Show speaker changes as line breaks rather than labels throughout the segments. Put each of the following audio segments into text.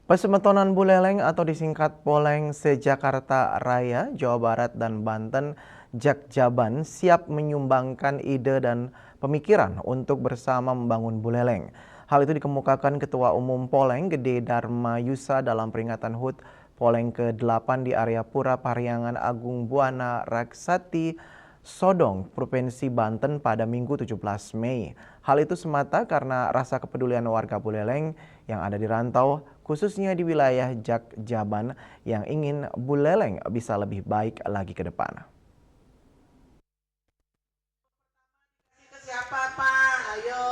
Pesemetonan Buleleng atau disingkat Poleng se-Jakarta Raya, Jawa Barat dan Banten, Jakjaban siap menyumbangkan ide dan pemikiran untuk bersama membangun Buleleng. Hal itu dikemukakan Ketua Umum Poleng Gede Dharma Yusa dalam peringatan HUT Poleng ke-8 di area Pura Pariangan Agung Buana Raksati, Sodong, Provinsi Banten pada Minggu 17 Mei. Hal itu semata karena rasa kepedulian warga Buleleng yang ada di rantau, khususnya di wilayah Jakjaban yang ingin Buleleng bisa lebih baik lagi ke depan.
Siapa Pak? Ayo.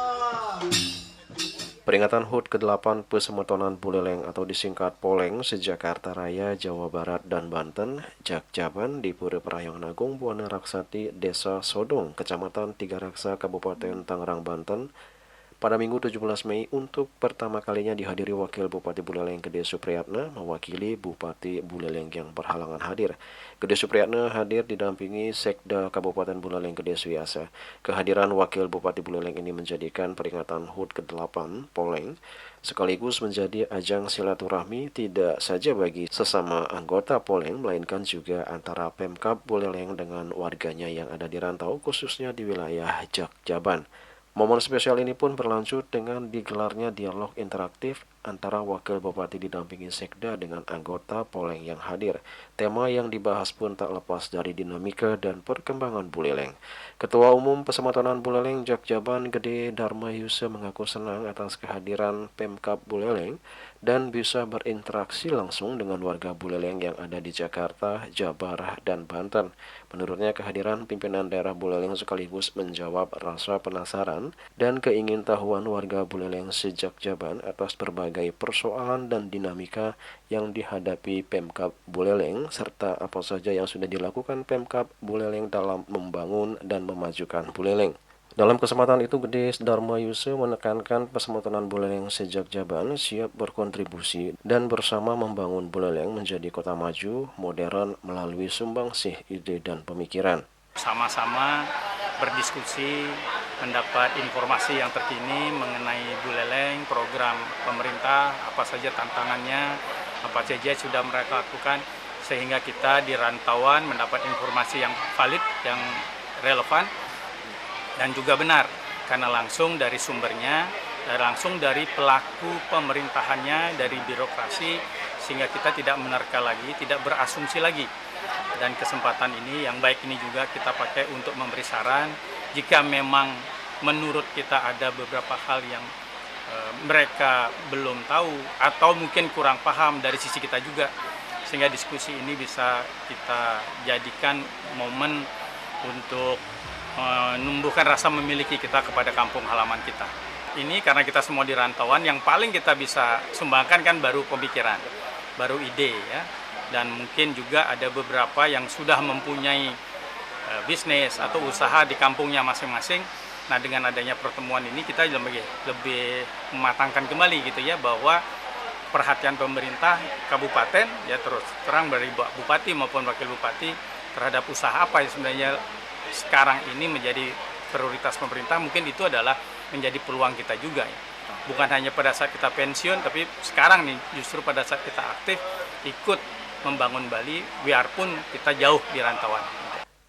Peringatan HUT ke-8 Pesemetonan Buleleng atau disingkat Poleng se-Jakarta Raya, Jawa Barat dan Banten, Jakjaban di Pura Pariangan Agung Buana Raksati, Desa Sodong, Kecamatan Tiga Raksa, Kabupaten Tangerang, Banten, pada Minggu 17 Mei untuk pertama kalinya dihadiri Wakil Bupati Buleleng Gede Supriyatna mewakili Bupati Buleleng yang berhalangan hadir. Gede Supriyatna hadir didampingi Sekda Kabupaten Buleleng Gede Suyasa. Kehadiran Wakil Bupati Buleleng ini menjadikan peringatan HUT ke-8 Poleng sekaligus menjadi ajang silaturahmi tidak saja bagi sesama anggota Poleng, melainkan juga antara Pemkab Buleleng dengan warganya yang ada di rantau, khususnya di wilayah Jakjaban. Momen spesial ini pun berlanjut dengan digelarnya dialog interaktif antara Wakil Bupati didampingi Sekda dengan anggota Poleng yang hadir. Tema yang dibahas pun tak lepas dari dinamika dan perkembangan Buleleng. Ketua Umum Pesemetonan Buleleng Jakjaban Gede Dharma Yusa mengaku senang atas kehadiran Pemkab Buleleng dan bisa berinteraksi langsung dengan warga Buleleng yang ada di Jakarta, Jabar, dan Banten. Menurutnya kehadiran pimpinan daerah Buleleng sekaligus menjawab rasa penasaran dan keingintahuan warga Buleleng sejak Jaban atas berbagai persoalan dan dinamika yang dihadapi Pemkab Buleleng serta apa saja yang sudah dilakukan Pemkab Buleleng dalam membangun dan memajukan Buleleng. Dalam kesempatan itu, Gede Dharma Yusa menekankan Pesemetonan Buleleng sejak Jaban siap berkontribusi dan bersama membangun Buleleng menjadi kota maju, modern melalui sumbangsih ide dan pemikiran.
Sama-sama berdiskusi, mendapat informasi yang terkini mengenai Buleleng, program pemerintah, apa saja tantangannya, apa saja sudah mereka lakukan, sehingga kita di rantauan mendapat informasi yang valid, yang relevan, dan juga benar, karena langsung dari sumbernya, dan langsung dari pelaku pemerintahannya, dari birokrasi, sehingga kita tidak menerka lagi, tidak berasumsi lagi. Dan kesempatan ini, yang baik ini juga kita pakai untuk memberi saran, jika memang menurut kita ada beberapa hal yang mereka belum tahu, atau mungkin kurang paham dari sisi kita juga, sehingga diskusi ini bisa kita jadikan momen untuk menumbuhkan rasa memiliki kita kepada kampung halaman kita. Ini karena kita semua di rantauan, yang paling kita bisa sumbangkan kan baru pemikiran, baru ide ya. Dan mungkin juga ada beberapa yang sudah mempunyai bisnis atau usaha di kampungnya masing-masing. Nah, dengan adanya pertemuan ini kita lebih mematangkan kembali gitu ya, bahwa perhatian pemerintah kabupaten ya terus terang dari bupati maupun wakil bupati terhadap usaha apa yang sebenarnya sekarang ini menjadi prioritas pemerintah, mungkin itu adalah menjadi peluang kita juga ya. Bukan hanya pada saat kita pensiun, tapi sekarang nih justru pada saat kita aktif ikut membangun Bali, biarpun kita jauh di rantauan.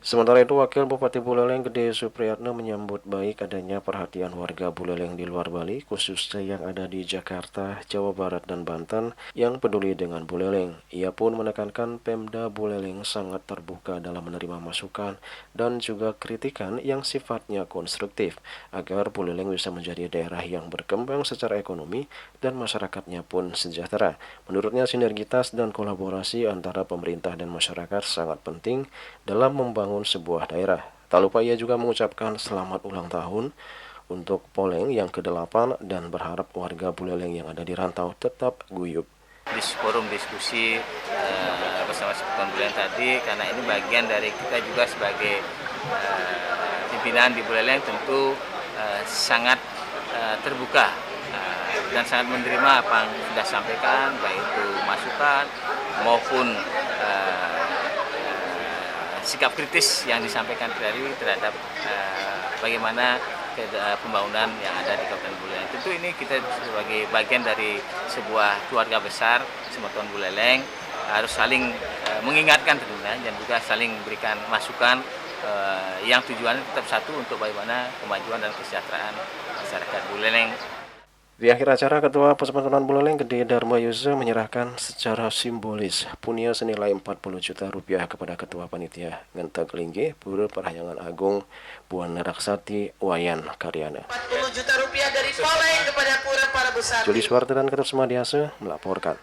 Sementara itu, Wakil Bupati Buleleng Gede Supriyatna menyambut baik adanya perhatian warga Buleleng di luar Bali, khususnya yang ada di Jakarta, Jawa Barat, dan Banten, yang peduli dengan Buleleng. Ia pun menekankan Pemda Buleleng sangat terbuka dalam menerima masukan dan juga kritikan yang sifatnya konstruktif, agar Buleleng bisa menjadi daerah yang berkembang secara ekonomi dan masyarakatnya pun sejahtera. Menurutnya, sinergitas dan kolaborasi antara pemerintah dan masyarakat sangat penting dalam membangun sebuah daerah. Tak lupa ia juga mengucapkan selamat ulang tahun untuk Poleng yang ke-8 dan berharap warga Buleleng yang ada di rantau tetap guyup.
Di forum diskusi bersama Persatuan Buleleng tadi, karena ini bagian dari kita juga sebagai pimpinan di Buleleng tentu sangat terbuka dan sangat menerima apa yang sudah sampaikan, baik itu masukan maupun sikap kritis yang disampaikan dari terhadap bagaimana pembangunan yang ada di Kabupaten Buleleng. Tentu ini kita sebagai bagian dari sebuah keluarga besar Sematuan Buleleng harus saling mengingatkan tentunya dan juga saling memberikan masukan yang tujuannya tetap satu untuk bagaimana kemajuan dan kesejahteraan masyarakat Buleleng.
Di akhir acara, Ketua Persatuan Buleleng Gede Dharma Yusa menyerahkan secara simbolis punia senilai 40 juta rupiah kepada Ketua Panitia Ngentek Linggih Pura Parahyangan Agung Buana Raksati Wayan Karyana.
40 juta rupiah dari Poleng kepada Pura Parabusati.
Juli Suwarta dan Ketut Semadiase melaporkan.